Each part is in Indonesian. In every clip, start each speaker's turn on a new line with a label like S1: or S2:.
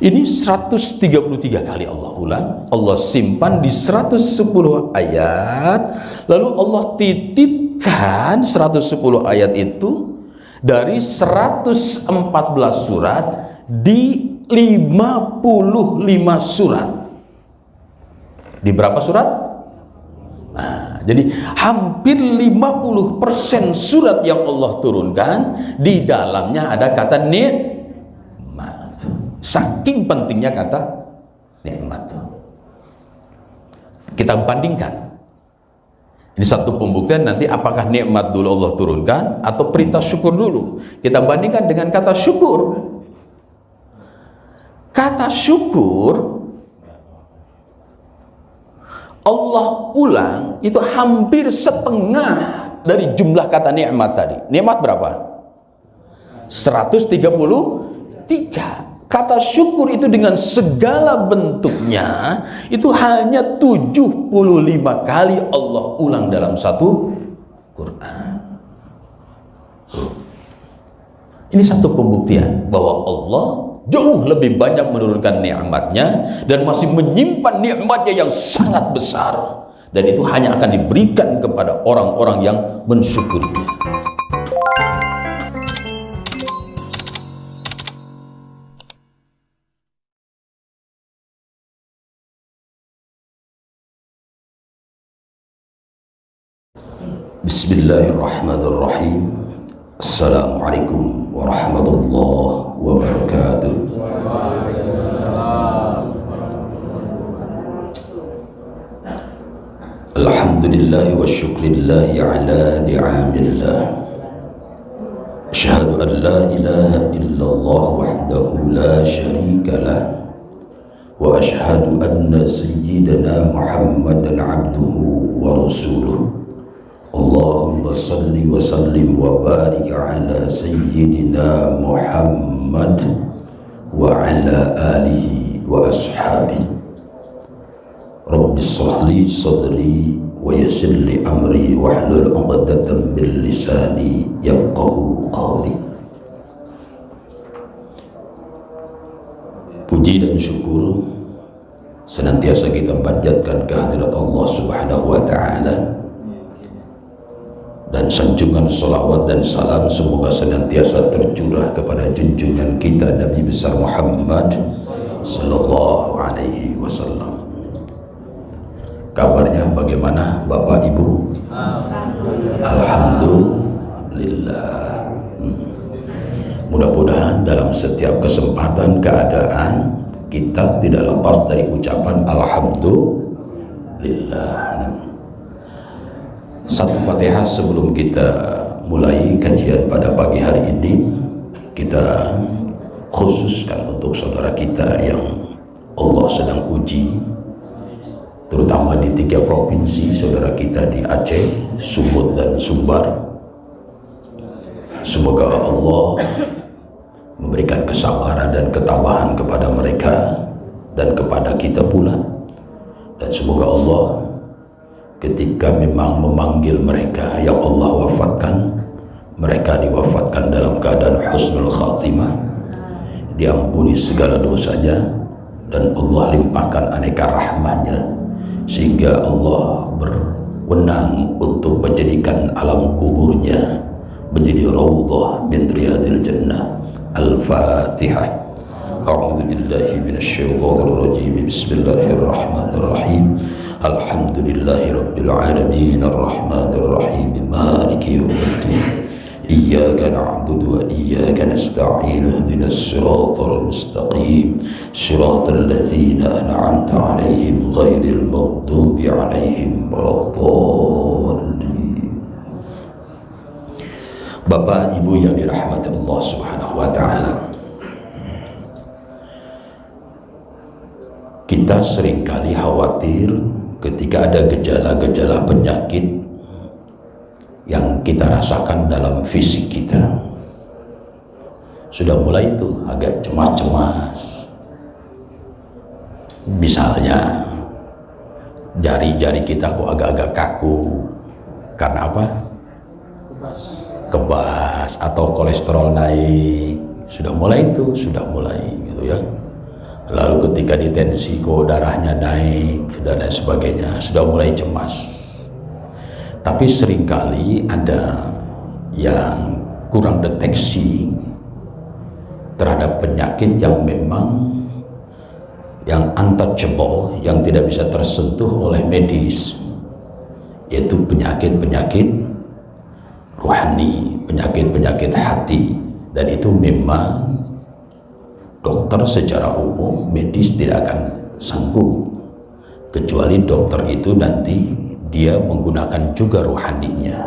S1: Ini 133 kali Allah ulang, Allah simpan di 110 ayat, lalu Allah titipkan 110 ayat itu dari 114 surat di 55 surat. Di berapa surat? Nah, jadi hampir 50% surat yang Allah turunkan di dalamnya ada kata nikmat. Saking pentingnya kata nikmat. Kita bandingkan. Ini satu pembuktian nanti apakah nikmat dulu Allah turunkan atau perintah syukur dulu. Kita bandingkan dengan kata syukur. Kata syukur Allah ulang itu hampir setengah dari jumlah kata nikmat tadi. Nikmat berapa? 133. Kata syukur itu dengan segala bentuknya itu hanya 75 kali Allah ulang dalam satu Quran. Ini satu pembuktian bahwa Allah jauh lebih banyak menurunkan nikmatnya dan masih menyimpan nikmatnya yang sangat besar, dan itu hanya akan diberikan kepada orang-orang yang mensyukurinya. Bismillahirrahmanirrahim. Assalamualaikum warahmatullahi wabarakatuh. Alhamdulillah wa syukrillah ala ni'amillah. Asyhadu an la ilaha illallah wahdahu la syarika lah. Wa asyhadu anna sayyidana Muhammadan abduhu wa rasuluh. Allahumma salli wa sallim wa barik ala sayyidina Muhammad wa ala alihi wa ashabihi. Rabbi shrah li sadri wa yassir li amri wahlul 'uqdatam min lisani yafqahu qawli. Puji dan syukur senantiasa kita panjatkan kehadirat Allah Subhanahu wa ta'ala, dan sanjungan salawat dan salam semoga senantiasa tercurah kepada junjungan kita Nabi besar Muhammad sallallahu alaihi wasallam. Kabarnya bagaimana Bapak Ibu? Alhamdulillah. Mudah-mudahan dalam setiap kesempatan keadaan kita tidak lepas dari ucapan alhamdulillah. Satu Fatihah sebelum kita mulai kajian pada pagi hari ini, kita khususkan untuk saudara kita yang Allah sedang uji, terutama di 3 provinsi saudara kita di Aceh, Sumut dan Sumbar. Semoga Allah memberikan kesabaran dan ketabahan kepada mereka dan kepada kita pula, dan semoga Allah ketika memang memanggil mereka yang Allah wafatkan, mereka diwafatkan dalam keadaan husnul khatimah, diampuni segala dosanya, dan Allah limpahkan aneka rahmatnya, sehingga Allah berwenang untuk menjadikan alam kuburnya menjadi raudhah min riyadil jannah. Al-Fatihah. A'udzu billahi minasyaitonir rajim. Bismillahirrahmanirrahim. Alhamdulillahi rabbil alamin arrahmanir rahim maliki yaumiddin. Iyyaka na'budu wa iyyaka nasta'in ihdinas siratal mustaqim siratal ladzina an'amta 'alaihim ghairil maghdubi 'alaihim waladdallin. Bapak Ibu yang dirahmati Allah Subhanahu wa taala, kita seringkali khawatir ketika ada gejala-gejala penyakit yang kita rasakan dalam fisik kita. Sudah mulai itu agak cemas-cemas. Misalnya jari-jari kita kok agak-agak kaku. Karena apa? Kebas atau kolesterol naik. Sudah mulai gitu ya. Lalu ketika ditensi kok darahnya naik dan lain sebagainya, sudah mulai cemas. Tapi seringkali ada yang kurang deteksi terhadap penyakit yang memang yang untouchable, yang tidak bisa tersentuh oleh medis, yaitu penyakit-penyakit rohani, penyakit-penyakit hati. Dan itu memang dokter secara umum, medis tidak akan sanggup, kecuali dokter itu nanti dia menggunakan juga rohaninya.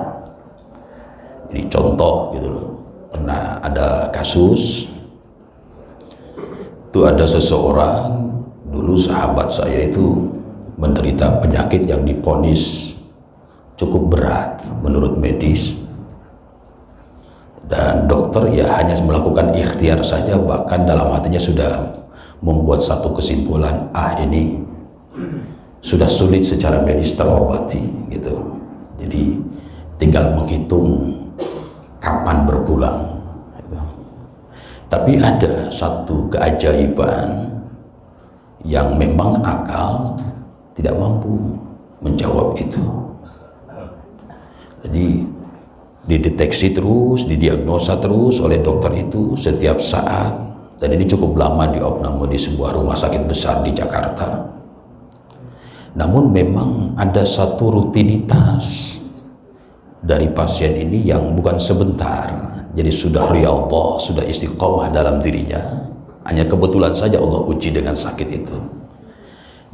S1: Jadi contoh gitu loh, pernah ada kasus itu, ada seseorang dulu sahabat saya itu menderita penyakit yang divonis cukup berat menurut medis, dan dokter ya hanya melakukan ikhtiar saja, bahkan dalam hatinya sudah membuat satu kesimpulan, ini sudah sulit secara medis terobati gitu. Jadi tinggal menghitung kapan berpulang gitu. Tapi ada satu keajaiban yang memang akal tidak mampu menjawab itu. Jadi dideteksi terus, didiagnosa terus oleh dokter itu setiap saat, dan ini cukup lama diopname di sebuah rumah sakit besar di Jakarta. Namun memang ada satu rutinitas dari pasien ini yang bukan sebentar. Jadi sudah riyadhah, sudah istiqomah dalam dirinya, hanya kebetulan saja Allah uji dengan sakit itu.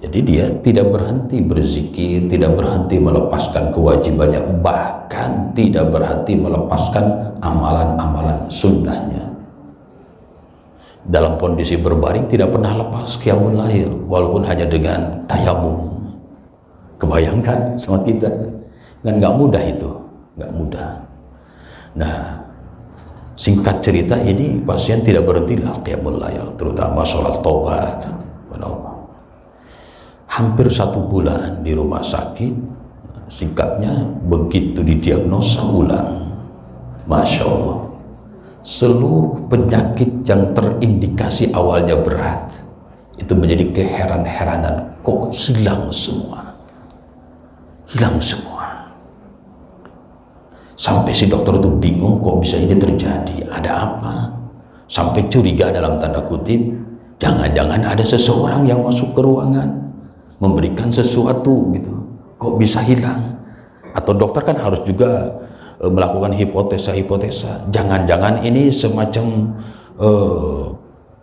S1: Jadi dia tidak berhenti berzikir, tidak berhenti melepaskan kewajibannya, bahkan tidak berhenti melepaskan amalan-amalan sunnahnya. Dalam kondisi berbaring tidak pernah lepas qiyamul lail, walaupun hanya dengan tayamum. Kebayangkan sama kita, kan nggak mudah itu, nggak mudah. Nah, singkat cerita, ini pasien tidak berhentilah qiyamul lail, terutama sholat taubat. Hampir 1 bulan di rumah sakit. Singkatnya, begitu didiagnosa ulang, Masya Allah, seluruh penyakit yang terindikasi awalnya berat itu menjadi keheran-heranan, kok hilang semua. Hilang semua. Sampai si dokter itu bingung, kok bisa ini terjadi, ada apa? Sampai curiga dalam tanda kutip, jangan-jangan ada seseorang yang masuk ke ruangan memberikan sesuatu gitu, kok bisa hilang? Atau dokter kan harus juga melakukan hipotesa-hipotesa, jangan-jangan ini semacam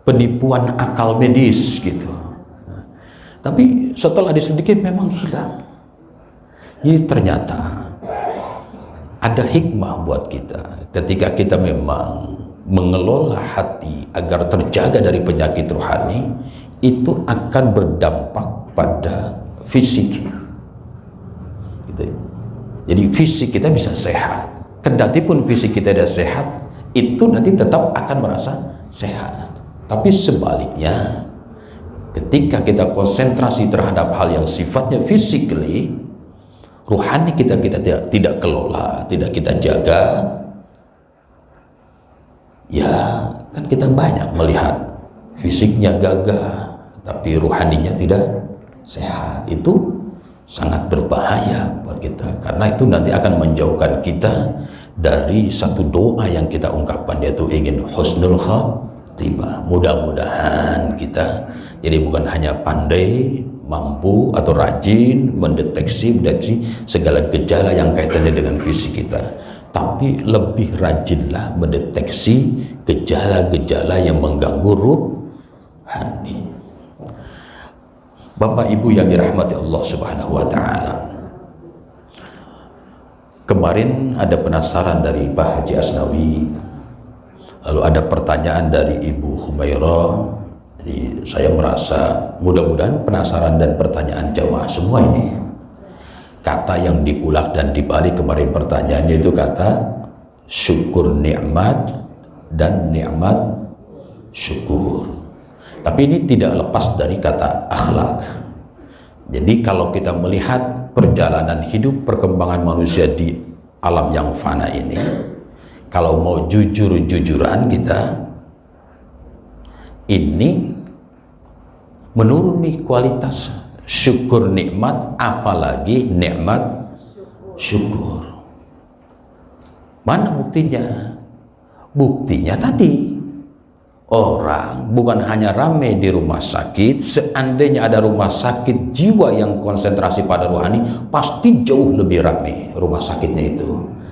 S1: penipuan akal medis gitu. Tapi setelah diselidiki memang hilang. Ini ternyata ada hikmah buat kita ketika kita memang mengelola hati agar terjaga dari penyakit rohani, itu akan berdampak pada fisik gitu. Jadi fisik kita bisa sehat, kendati pun fisik kita tidak sehat, itu nanti tetap akan merasa sehat. Tapi sebaliknya, ketika kita konsentrasi terhadap hal yang sifatnya physically, rohani kita tidak kelola, tidak kita jaga, ya kan kita banyak melihat fisiknya gagah tapi rohaninya tidak sehat. Itu sangat berbahaya buat kita, karena itu nanti akan menjauhkan kita dari satu doa yang kita ungkapkan, yaitu ingin husnul khatimah. Mudah-mudahan kita jadi bukan hanya pandai, mampu atau rajin mendeteksi segala gejala yang kaitannya dengan fisik kita, tapi lebih rajinlah mendeteksi gejala-gejala yang mengganggu rohani. Bapak Ibu yang dirahmati Allah Subhanahu wa Ta'ala, kemarin ada penasaran dari Pak Haji Asnawi, lalu ada pertanyaan dari Ibu Humairah. Jadi saya merasa mudah-mudahan penasaran dan pertanyaan jamaah semua ini. Kata yang diulang dan dibalik kemarin pertanyaannya itu kata syukur nikmat dan nikmat syukur. Tapi ini tidak lepas dari kata akhlak. Jadi kalau kita melihat perjalanan hidup, perkembangan manusia di alam yang fana ini, kalau mau jujur-jujuran kita, ini menurun nih kualitas syukur nikmat, apalagi nikmat syukur. Mana buktinya? Buktinya tadi, orang bukan hanya ramai di rumah sakit, seandainya ada rumah sakit jiwa yang konsentrasi pada rohani, pasti jauh lebih ramai rumah sakitnya itu.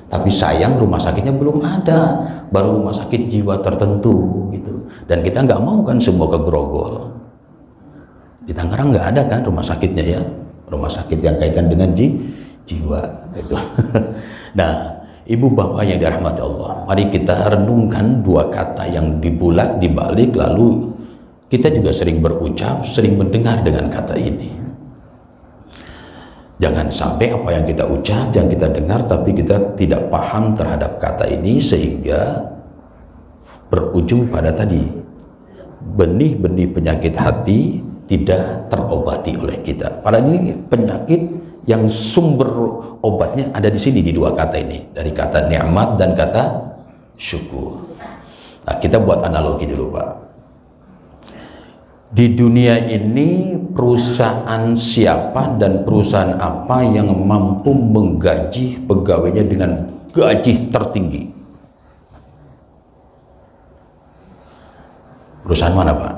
S1: Tapi sayang rumah sakitnya belum ada, baru rumah sakit jiwa tertentu gitu. Dan kita nggak mau kan semua ke Grogol. Di Tangerang nggak ada kan rumah sakitnya ya, rumah sakit yang kaitan dengan jiwa itu. Nah, ibu bapak yang dirahmati Allah, mari kita renungkan dua kata yang dibalik, lalu kita juga sering berucap, sering mendengar dengan kata ini. Jangan sampai apa yang kita ucap, yang kita dengar, tapi kita tidak paham terhadap kata ini, sehingga berujung pada tadi, benih-benih penyakit hati tidak terobati oleh kita. Padahal ini penyakit yang sumber obatnya ada di sini, di dua kata ini, dari kata nikmat dan kata syukur. Nah, kita buat analogi dulu Pak. Di dunia ini perusahaan siapa dan perusahaan apa yang mampu menggaji pegawainya dengan gaji tertinggi? Perusahaan mana Pak?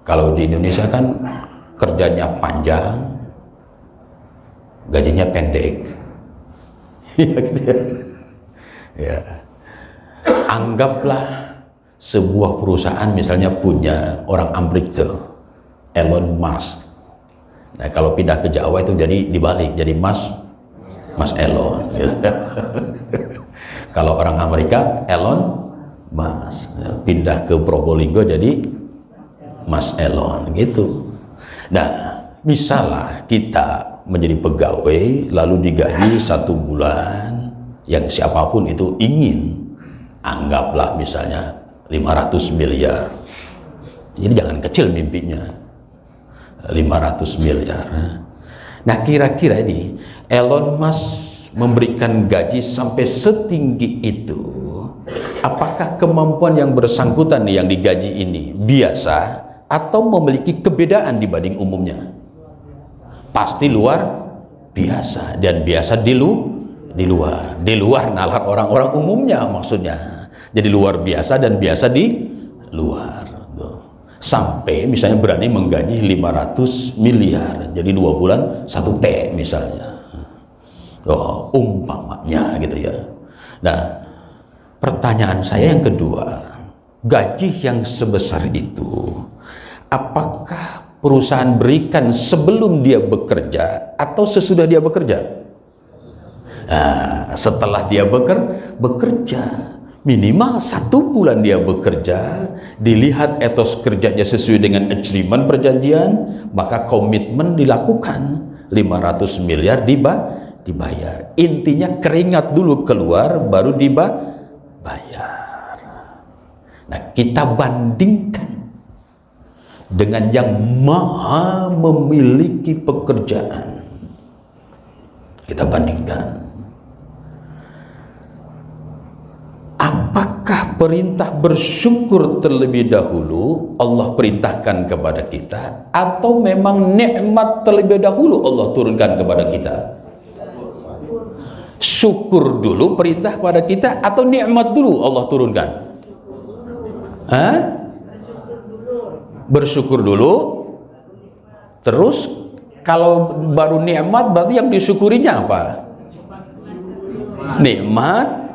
S1: Kalau di Indonesia kan kerjanya panjang, gajinya pendek. Ya gitu ya. Ya. Anggaplah sebuah perusahaan misalnya punya orang Amerika tuh, Elon Musk. Nah, kalau pindah ke Jawa itu jadi dibalik, jadi Mas Elon. Gitu. Kalau orang Amerika Elon Musk, pindah ke Probolinggo jadi Mas Elon gitu. Nah, misalnya kita menjadi pegawai lalu digaji 1 bulan, yang siapapun itu ingin, anggaplah misalnya 500 miliar. Jadi jangan kecil mimpinya, 500 miliar. Nah, kira-kira ini Elon Musk memberikan gaji sampai setinggi itu, apakah kemampuan yang bersangkutan yang digaji ini biasa atau memiliki kebedaan dibanding umumnya? Pasti luar biasa, dan biasa di luar nalar orang-orang umumnya maksudnya. Jadi luar biasa dan biasa di luar. Sampai misalnya berani menggaji 500 miliar, jadi 2 bulan 1 T misalnya. Umpamanya gitu ya. Nah, pertanyaan saya yang kedua, gaji yang sebesar itu, apakah perusahaan berikan sebelum dia bekerja atau sesudah dia bekerja? Nah, setelah dia bekerja, minimal 1 bulan dia bekerja, dilihat etos kerjanya sesuai dengan agreement perjanjian, maka komitmen dilakukan, 500 miliar dibayar. Intinya keringat dulu keluar baru dibayar. Nah, kita bandingkan dengan yang maha memiliki pekerjaan. Kita bandingkan. Apakah perintah bersyukur terlebih dahulu Allah perintahkan kepada kita, atau memang nikmat terlebih dahulu Allah turunkan kepada kita? Syukur dulu perintah kepada kita, atau nikmat dulu Allah turunkan? Bersyukur dulu, terus kalau baru nikmat berarti yang disyukurinya apa? Nikmat.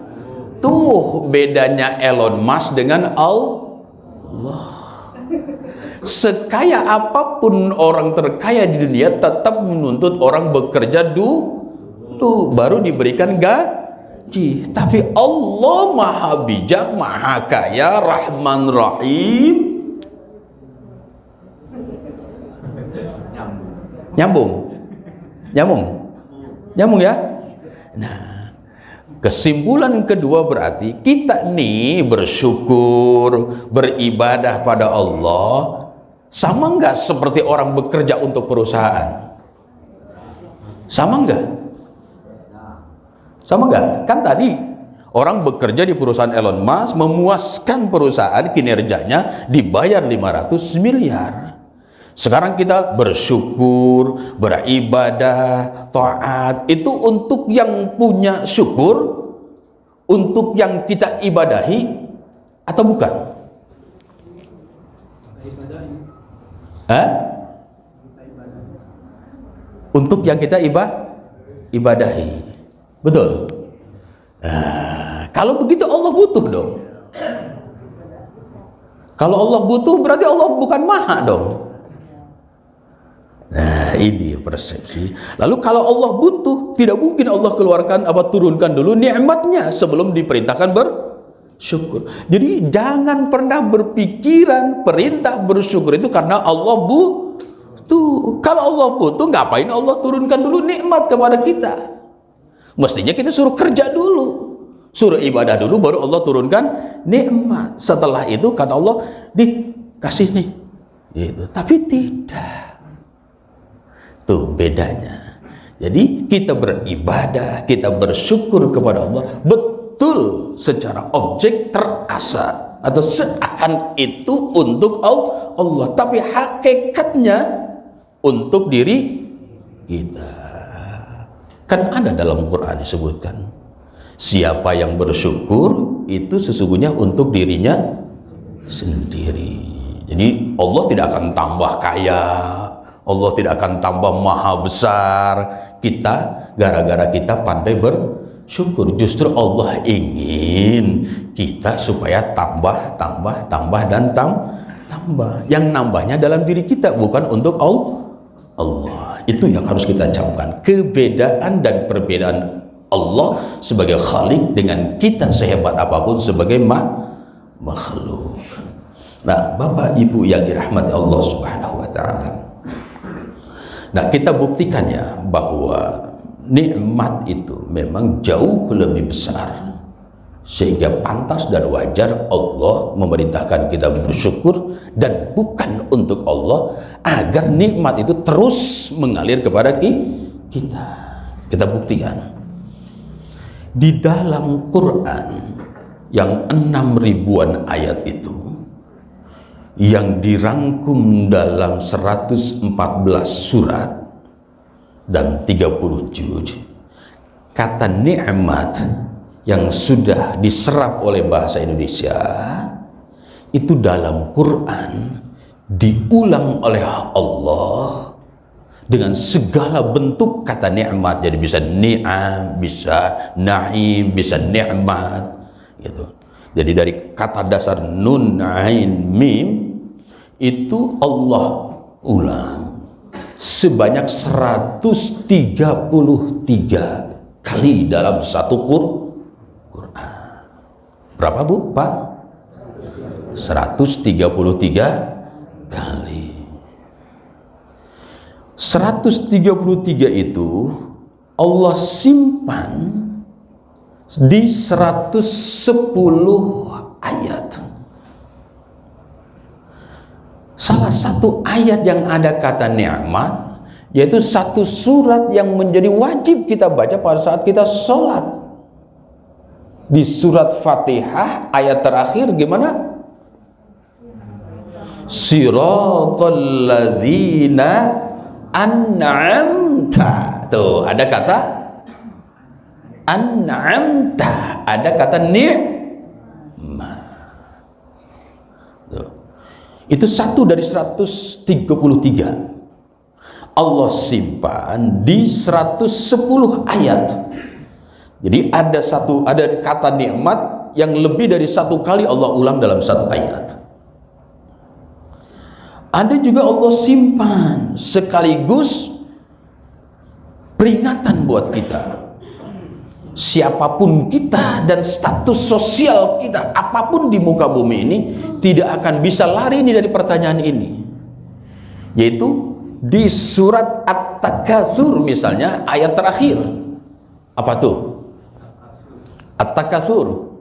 S1: Tuh bedanya Elon Musk dengan Allah. Sekaya apapun orang terkaya di dunia, tetap menuntut orang bekerja dulu baru diberikan gaji. Tapi Allah maha bijak, maha kaya, Rahman Rahim. Nyambung ya. Nah, kesimpulan kedua berarti kita nih bersyukur, beribadah pada Allah, sama nggak seperti orang bekerja untuk perusahaan? Sama nggak? Sama nggak? Kan tadi orang bekerja di perusahaan Elon Musk, memuaskan perusahaan, kinerjanya, dibayar 500 miliar. Sekarang kita bersyukur, beribadah, taat, itu untuk yang punya syukur, untuk yang kita ibadahi, atau bukan? Untuk yang kita ibadahi. Betul. Kalau begitu Allah butuh dong. Kalau Allah butuh berarti Allah bukan maha dong. Nah, ini persepsi. Lalu kalau Allah butuh, tidak mungkin Allah keluarkan turunkan dulu nikmatnya sebelum diperintahkan bersyukur. Jadi jangan pernah berpikiran perintah bersyukur itu karena Allah butuh. Kalau Allah butuh, ngapain Allah turunkan dulu nikmat kepada kita? Mestinya kita suruh kerja dulu, suruh ibadah dulu, baru Allah turunkan nikmat. Setelah itu kata Allah, dikasih nih gitu. Tapi tidak. Tuh bedanya. Jadi kita beribadah, kita bersyukur kepada Allah betul secara objek terasa atau seakan itu untuk Allah, tapi hakikatnya untuk diri kita. Kan ada dalam Quran disebutkan, siapa yang bersyukur itu sesungguhnya untuk dirinya sendiri. Jadi Allah tidak akan tambah kaya, Allah tidak akan tambah maha besar kita gara-gara kita pandai bersyukur. Justru Allah ingin kita supaya tambah dan tambah. Yang nambahnya dalam diri kita, bukan untuk Allah. Itu yang harus kita camkan. Keberadaan dan perbedaan Allah sebagai Khalik dengan kita sehebat apapun sebagai makhluk. Nah, Bapak Ibu yang dirahmati Allah Subhanahu wa taala. Nah, kita buktikan ya bahwa nikmat itu memang jauh lebih besar, sehingga pantas dan wajar Allah memerintahkan kita bersyukur, dan bukan untuk Allah agar nikmat itu terus mengalir kepada kita. Kita buktikan di dalam Quran yang 6.000-an ayat itu, yang dirangkum dalam 114 surat dan 30 juz, kata nikmat yang sudah diserap oleh bahasa Indonesia itu dalam Quran diulang oleh Allah dengan segala bentuk kata nikmat. Jadi bisa ni'am, bisa na'im, bisa nikmat gitu. Jadi dari kata dasar nun, ain, mim itu Allah ulang sebanyak 133 kali dalam satu Quran. Berapa Bu, Pak? 133 kali. 133 itu Allah simpan di 110 ayat. Salah satu ayat yang ada kata nikmat, yaitu satu surat yang menjadi wajib kita baca pada saat kita sholat. Di surat Fatihah ayat terakhir gimana? Siratal ladzina an'amta. Tuh ada kata an'amta, ada kata ni'mah. Itu satu dari 133 Allah simpan di 110 ayat. Jadi ada kata nikmat yang lebih dari satu kali Allah ulang dalam satu ayat. Ada juga Allah simpan sekaligus peringatan buat kita. Siapapun kita dan status sosial kita apapun di muka bumi ini tidak akan bisa lari dari pertanyaan ini, yaitu di surat At-Takatsur misalnya ayat terakhir. Apa tuh? At-Takatsur.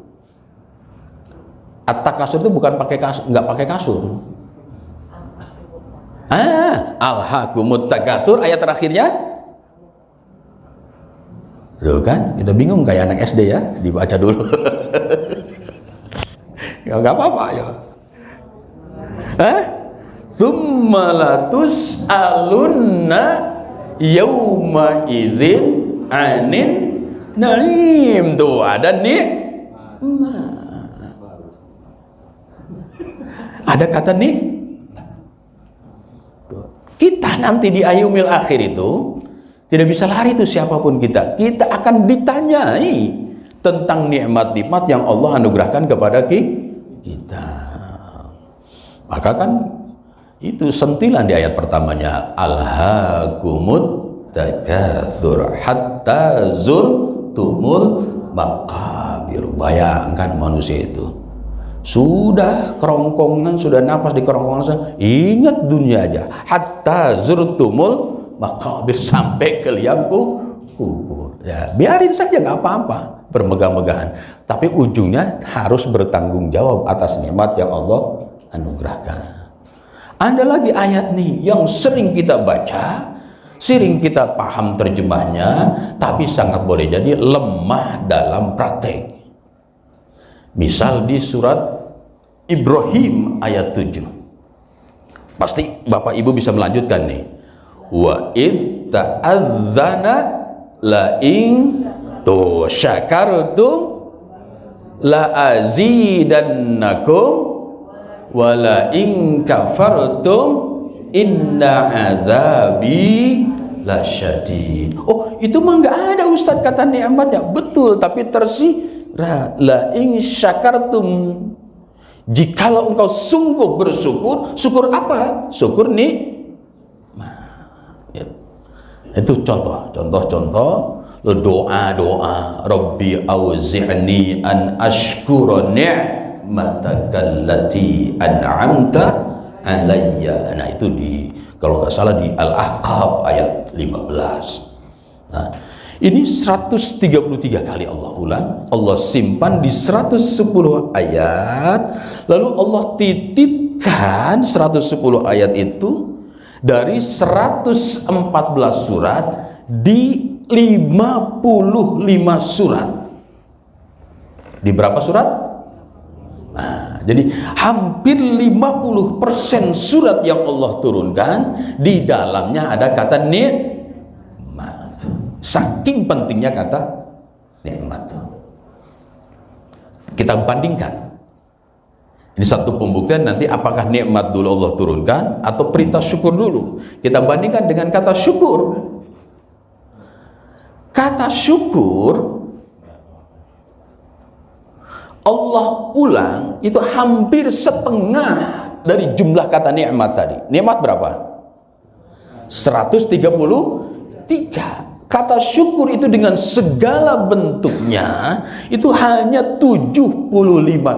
S1: At-Takatsur itu bukan pakai kasur, nggak pakai kasur. Alhaakumut takatsur ayat terakhirnya. Tuh kan, kita bingung kayak anak SD ya, dibaca dulu. Ya nggak apa-apa ya. tsumma latus'alunna yauma idzin 'anin na'im. Tuh ada ada kata kita nanti di yaumil akhir itu tidak bisa lari itu siapapun kita akan ditanyai tentang nikmat-nikmat yang Allah anugerahkan kepada kita. Maka kan itu sentilan di ayat pertamanya, alhaakumut takatsur hatta zurtumul maqabir. Bayangkan manusia itu sudah kerongkongan, sudah napas di kerongkongan, ingat dunia aja, hatta zurtumul maqabir, sampai ke liang kubur. Ya, biarin saja, nggak apa-apa, bermegah-megahan, tapi ujungnya harus bertanggung jawab atas nikmat yang Allah anugerahkan. Ada lagi ayat nih yang sering kita baca, sering kita paham terjemahnya, tapi sangat boleh jadi lemah dalam praktek. Misal di surat Ibrahim ayat 7. Pasti Bapak Ibu bisa melanjutkan nih. Wa id ta'adzana la in tu syakartum la azidannakum wa la in kafartum inna adzabi lasyadid. Oh, itu mah enggak ada Ustaz kata nikmatnya. Betul, tapi la in syakartum, jikalau engkau sungguh bersyukur. Syukur apa? Syukur nikmat. Itu contoh lo doa Rabbi auzi'ni an ashkura ni'mataka allati an'amta alayya. Nah itu kalau nggak salah di Al-Ahqaf ayat 15. Nah, ini 133 kali Allah ulang, Allah simpan di 110 ayat, lalu Allah titipkan 110 ayat itu dari 114 surat di 55 surat. Di berapa surat? Nah, jadi hampir 50% surat yang Allah turunkan di dalamnya ada kata nikmat. Saking pentingnya kata nikmat. Kita bandingkan. Ini satu pembuktian nanti apakah nikmat dulu Allah turunkan atau perintah syukur dulu. Kita bandingkan dengan kata syukur. Kata syukur Allah ulang itu hampir setengah dari jumlah kata nikmat tadi. Nikmat berapa? 133. Kata syukur itu dengan segala bentuknya itu hanya 75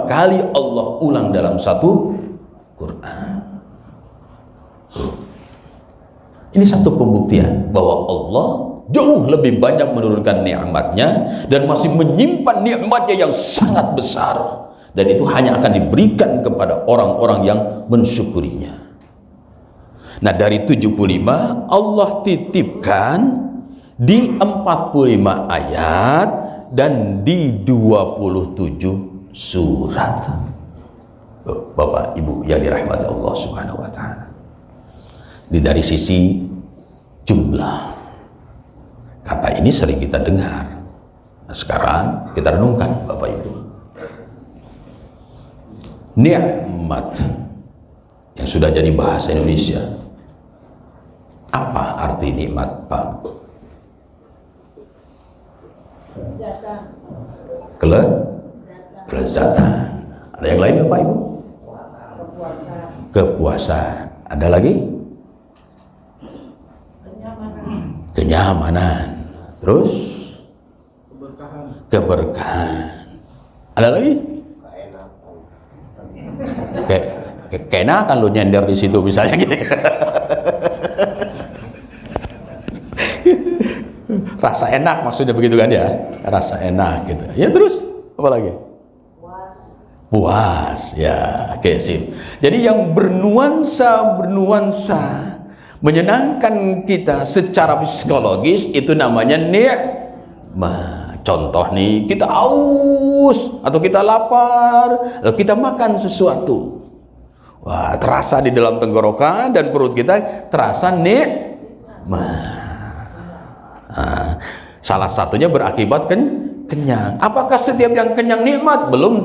S1: kali Allah ulang dalam satu Quran. Ini satu pembuktian bahwa Allah jauh lebih banyak menurunkan nikmatnya dan masih menyimpan nikmatnya yang sangat besar, dan itu hanya akan diberikan kepada orang-orang yang mensyukurinya. Nah, dari 75 Allah titipkan di 45 ayat dan di 27 surat. Bapak Ibu yang dirahmati Allah Subhanahu wa taala. Ini dari sisi jumlah. Kata ini sering kita dengar. Nah, sekarang kita renungkan Bapak Ibu. Nikmat yang sudah jadi bahasa Indonesia. Apa arti nikmat, Pak? Kelezatan. Ada yang lain Bapak Ibu? Kepuasan. Ada lagi? Kenyamanan. Terus? Keberkahan. Ada lagi? Keenakan lo nyender di situ misalnya gitu. Rasa enak maksudnya begitu kan ya, rasa enak gitu ya. Terus apa lagi? Puas ya. Oke, sip. Jadi yang bernuansa menyenangkan kita secara psikologis itu namanya nikmat. Contoh nih, kita haus atau kita lapar lalu kita makan sesuatu, Wah, terasa di dalam tenggorokan dan perut kita terasa nikmat. Nah, salah satunya berakibat kenyang. Apakah setiap yang kenyang nikmat? Belum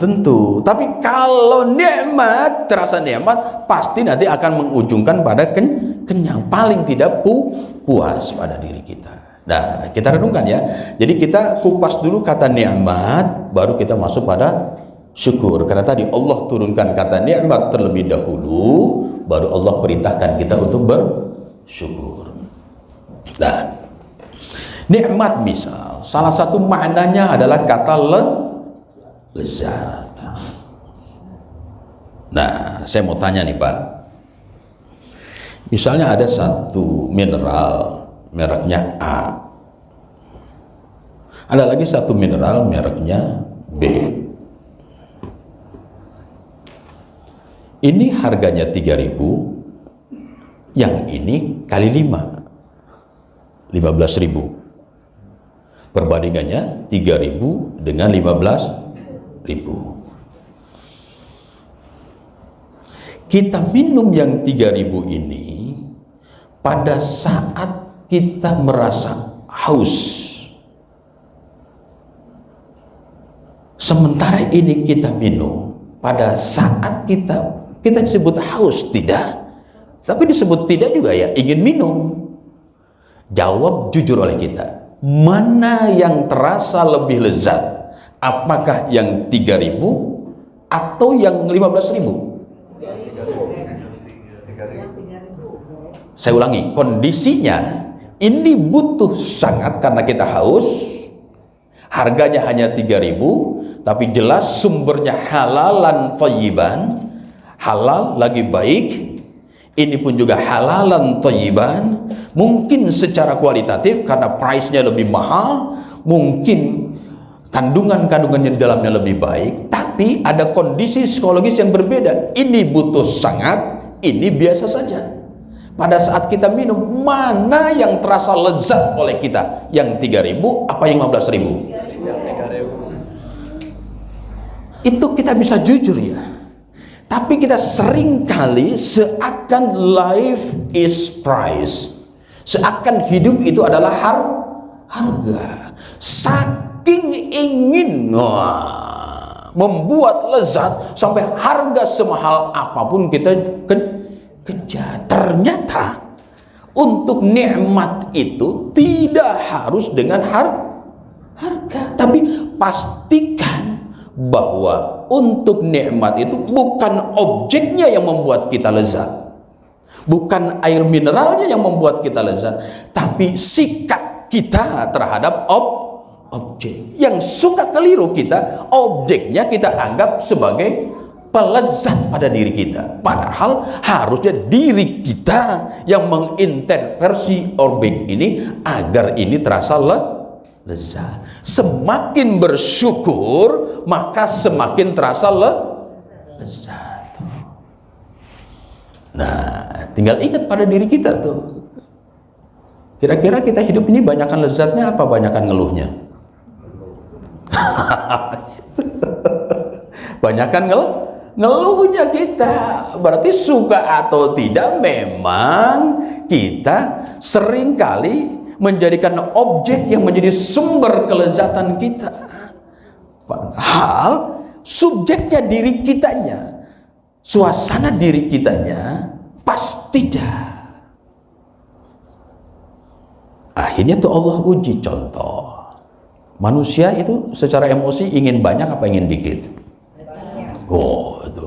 S1: tentu. Tapi kalau nikmat, terasa nikmat, pasti nanti akan mengujungkan pada kenyang. Paling tidak puas pada diri kita. Nah, kita renungkan ya. Jadi kita kupas dulu kata nikmat, baru kita masuk pada syukur. Karena tadi Allah turunkan kata nikmat terlebih dahulu, baru Allah perintahkan kita untuk bersyukur. Nah, nikmat misal, salah satu maknanya adalah kata lezat. Nah, saya mau tanya nih Pak. Misalnya ada satu mineral mereknya A. Ada lagi satu mineral mereknya B. Ini harganya 3.000, yang ini kali 5, 15.000. Perbandingannya 3.000 dengan 15.000. Kita minum yang 3.000 ini pada saat kita merasa haus. Sementara ini kita minum pada saat kita disebut haus, tidak. Tapi disebut tidak juga ya, ingin minum. Jawab jujur oleh kita, mana yang terasa lebih lezat? Apakah yang 3.000 atau yang 15.000? Saya ulangi, kondisinya ini butuh sangat karena kita haus, harganya hanya 3.000, tapi jelas sumbernya halalan thayyiban, halal lagi baik, ini pun juga halalan thayyiban, mungkin secara kualitatif karena price-nya lebih mahal, mungkin kandungan-kandungannya di dalamnya lebih baik, tapi ada kondisi psikologis yang berbeda, ini butuh sangat, ini biasa saja. Pada saat kita minum, mana yang terasa lezat oleh kita? Yang 3.000 apa yang 15.000? Itu kita bisa jujur ya. Tapi kita seringkali seakan life is price. Seakan hidup itu adalah harga. Saking ingin membuat lezat sampai harga semahal apapun kita kejar. Ternyata untuk nikmat itu tidak harus dengan harga, tapi pastikan bahwa untuk nikmat itu bukan objeknya yang membuat kita lezat, bukan air mineralnya yang membuat kita lezat, tapi sikap kita terhadap objek. Yang suka keliru kita, objeknya kita anggap sebagai pelezat pada diri kita, padahal harusnya diri kita yang menginterversi objek ini agar ini terasa lezat. Semakin bersyukur maka semakin terasa lezat. Nah, tinggal ingat pada diri kita tuh, kira-kira kita hidup ini banyakan lezatnya apa banyakan ngeluhnya? Banyakan ngeluhnya kita. Berarti suka atau tidak memang kita seringkali menjadikan objek yang menjadi sumber kelezatan kita, padahal subjeknya diri kitanya, suasana diri kitanya pasti tidak. Akhirnya tuh Allah uji. Contoh, manusia itu secara emosi ingin banyak apa ingin dikit? Oh, itu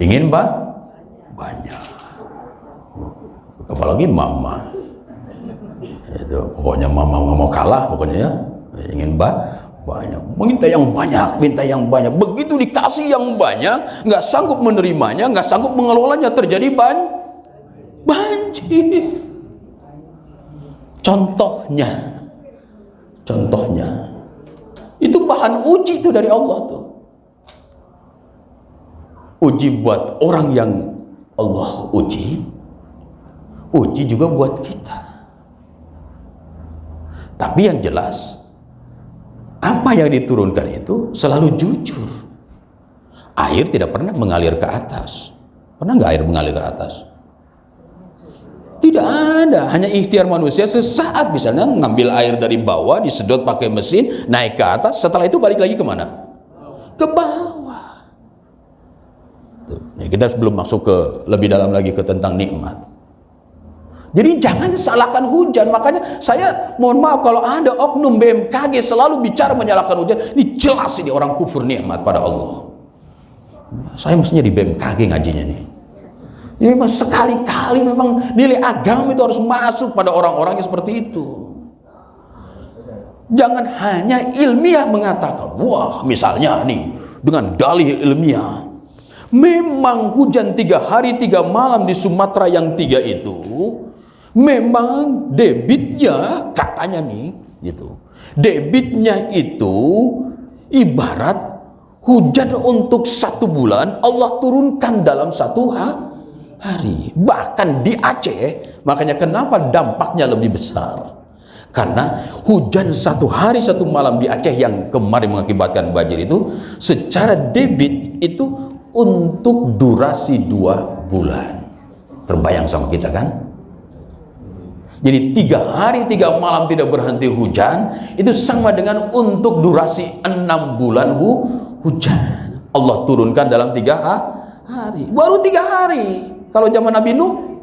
S1: ingin banyak. Apalagi mama itu, pokoknya mama nggak mau kalah, pokoknya ya ingin banyak, minta yang banyak. Begitu dikasih yang banyak, nggak sanggup menerimanya, nggak sanggup mengelolanya, terjadi banjir. Contohnya itu bahan uji itu dari Allah tuh. Uji buat orang yang Allah uji juga buat kita. Tapi yang jelas, apa yang diturunkan itu selalu jujur. Air tidak pernah mengalir ke atas. Pernah nggak air mengalir ke atas? Tidak ada, hanya ikhtiar manusia sesaat misalnya ngambil air dari bawah, disedot pakai mesin, naik ke atas, setelah itu balik lagi kemana? Ke bawah. Tuh. Ya, kita belum masuk ke lebih dalam lagi ke tentang nikmat. Jadi jangan salahkan hujan. Makanya saya mohon maaf kalau ada oknum BMKG selalu bicara menyalahkan hujan. Ini jelas ini orang kufur nikmat pada Allah. Saya mestinya di BMKG ngajinya nih. Ini memang sekali-kali memang nilai agama itu harus masuk pada orang-orang yang seperti itu. Jangan hanya ilmiah mengatakan, wah misalnya nih dengan dalih ilmiah, memang hujan 3 hari 3 malam di Sumatera yang 3 itu, memang debitnya katanya nih, gitu. Debitnya itu ibarat hujan untuk 1 bulan Allah turunkan dalam 1 hari. Bahkan di Aceh, makanya kenapa dampaknya lebih besar, karena hujan 1 hari 1 malam di Aceh yang kemarin mengakibatkan banjir itu secara debit itu untuk durasi 2 bulan. Terbayang sama kita kan? Jadi 3 hari 3 malam tidak berhenti hujan, itu sama dengan untuk durasi 6 bulan hujan. Allah turunkan dalam 3 hari. Baru 3 hari. Kalau zaman Nabi Nuh,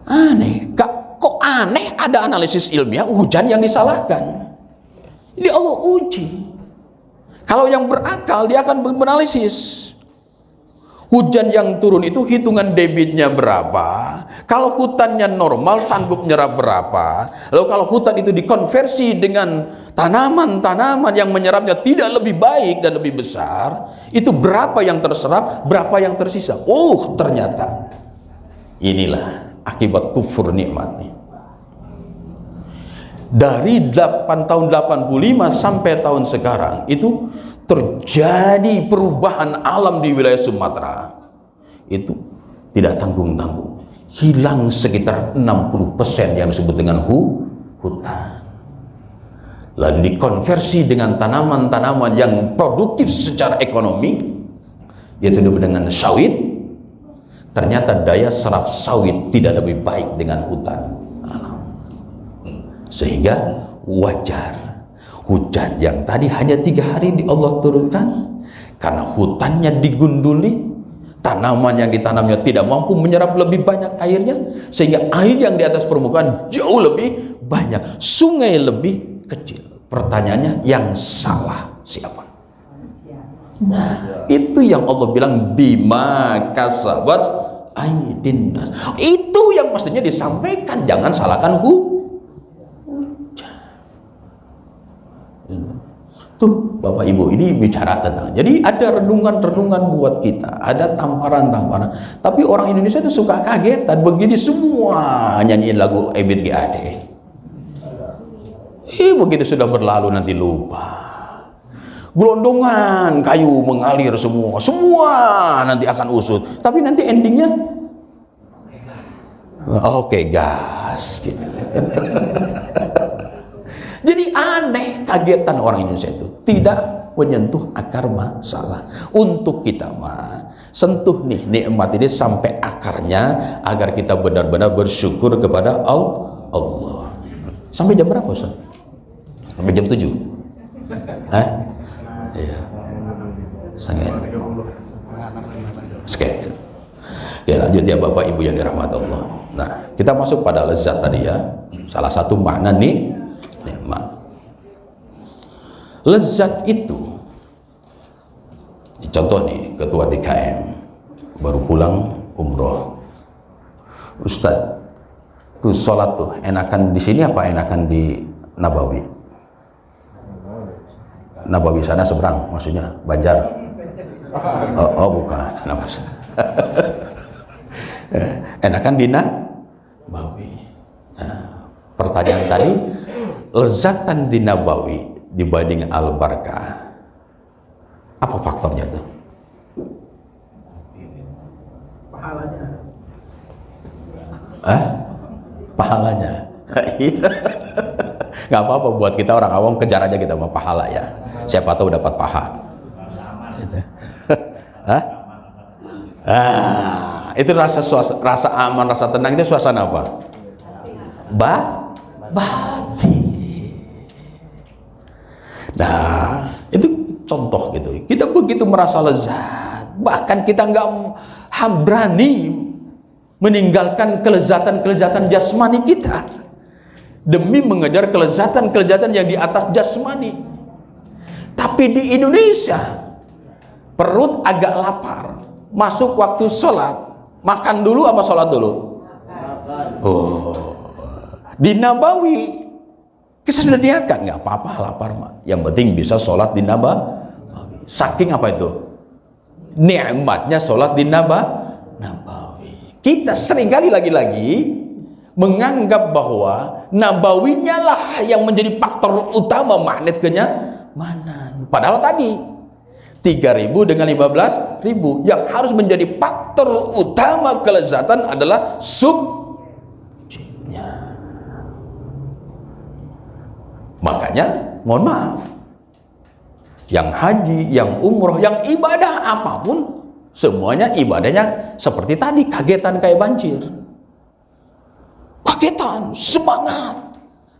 S1: aneh. Kok aneh ada analisis ilmiah hujan yang disalahkan? Ini Allah uji. Kalau yang berakal dia akan menganalisis. Hujan yang turun itu hitungan debitnya berapa, kalau hutannya normal sanggup nyerap berapa, lalu kalau hutan itu dikonversi dengan tanaman-tanaman yang menyerapnya tidak lebih baik dan lebih besar, itu berapa yang terserap, berapa yang tersisa. Oh ternyata inilah akibat kufur nikmat nih. Dari 8 tahun 85 sampai tahun sekarang itu terjadi perubahan alam di wilayah Sumatera itu tidak tanggung-tanggung, hilang sekitar 60% yang disebut dengan hutan, lalu dikonversi dengan tanaman-tanaman yang produktif secara ekonomi, yaitu dengan sawit. Ternyata daya serap sawit tidak lebih baik dengan hutan, sehingga wajar hujan yang tadi hanya 3 hari di Allah turunkan, karena hutannya digunduli, tanaman yang ditanamnya tidak mampu menyerap lebih banyak airnya, sehingga air yang di atas permukaan jauh lebih banyak, sungai lebih kecil. Pertanyaannya, yang salah siapa? Nah, itu yang Allah bilang bima kasabat aydin nas. Itu yang mestinya disampaikan, jangan salahkan tuh Bapak Ibu, ini bicara tentang, jadi ada renungan-renungan buat kita, ada tamparan-tamparan. Tapi orang Indonesia itu suka kagetan, begini semua nyanyiin lagu Ebit GAD. Begitu sudah berlalu nanti lupa. Gelondongan kayu mengalir semua nanti akan usut. Tapi nanti endingnya oke, gas gitu. Jadi aneh, kagetan orang Indonesia itu tidak menyentuh akar masalah. Untuk kita mah sentuh nih nikmat ini sampai akarnya, agar kita benar-benar bersyukur kepada Allah. Sampai jam berapa Ustaz? Sampai jam 7? Hah? Iya. Sangat. Oke, lanjut ya Bapak Ibu yang dirahmati Allah. Nah, kita masuk pada lezat tadi ya. Salah satu makna nih nikmat. Lezat itu, contoh nih, ketua DKM baru pulang umroh. Ustadz, tuh sholat tuh enakan di sini apa enakan di Nabawi? Nabawi sana seberang, maksudnya Banjar. Oh bukan, enakan di Nabawi. Nah, pertanyaan tadi, lezatan di Nabawi dibanding Al-Barkah, apa faktornya tuh?
S2: Pahalanya.
S1: Pahalanya. Nggak apa-apa buat kita orang awam, kejar aja kita mau pahala ya. Siapa tahu dapat paha. Gitu. Hah? Itu rasa aman, rasa tenang itu suasana apa? Batin. Nah, itu contoh gitu. Kita begitu merasa lezat, bahkan kita nggak berani meninggalkan kelezatan-kelezatan jasmani kita demi mengejar kelezatan-kelezatan yang di atas jasmani. Tapi di Indonesia perut agak lapar, masuk waktu sholat, makan dulu apa sholat dulu? Oh, di Nabawi kita sudah niatkan, nggak apa-apa lapar, yang penting bisa sholat di Nabawi. Saking apa itu? Nikmatnya sholat di Nabawi. Kita seringkali lagi-lagi menganggap bahwa Nabawinya lah yang menjadi faktor utama magnet kenyamanan. Padahal tadi 3.000 dengan 15.000 yang harus menjadi faktor utama kelezatan adalah subjeknya. Makanya mohon maaf, yang haji, yang umroh, yang ibadah apapun, semuanya ibadahnya seperti tadi, kagetan kayak banjir. Kagetan, semangat,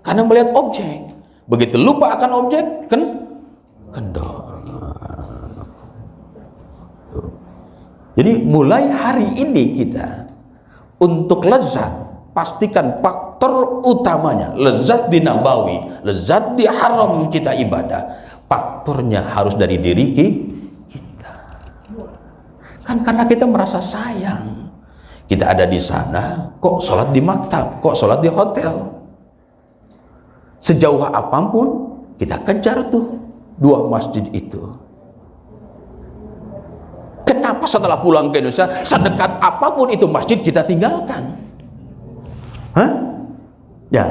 S1: karena melihat objek. Begitu lupa akan objek, kendor. Jadi mulai hari ini kita untuk lezat, pastikan faktor utamanya lezat di Nabawi, lezat di haram kita ibadah, faktornya harus dari diri kita. Kan karena kita merasa sayang, kita ada di sana, kok sholat di maktab, kok sholat di hotel. Sejauh apapun kita kejar tuh dua masjid itu. Kenapa setelah pulang ke Indonesia, sedekat apapun itu masjid kita tinggalkan? Hah? Ya,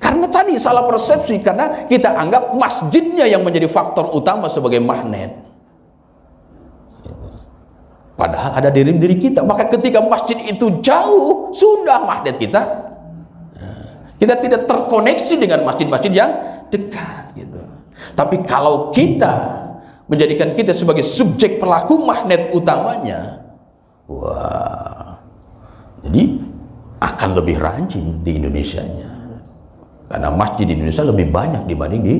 S1: karena tadi salah persepsi, karena kita anggap masjidnya yang menjadi faktor utama sebagai magnet. Padahal ada diri kita. Maka ketika masjid itu jauh, sudah magnet kita. Kita tidak terkoneksi dengan masjid-masjid yang dekat gitu. Tapi kalau kita menjadikan kita sebagai subjek pelaku magnet utamanya, wah, jadi akan lebih rajin di Indonesianya. Karena masjid di Indonesia lebih banyak dibanding di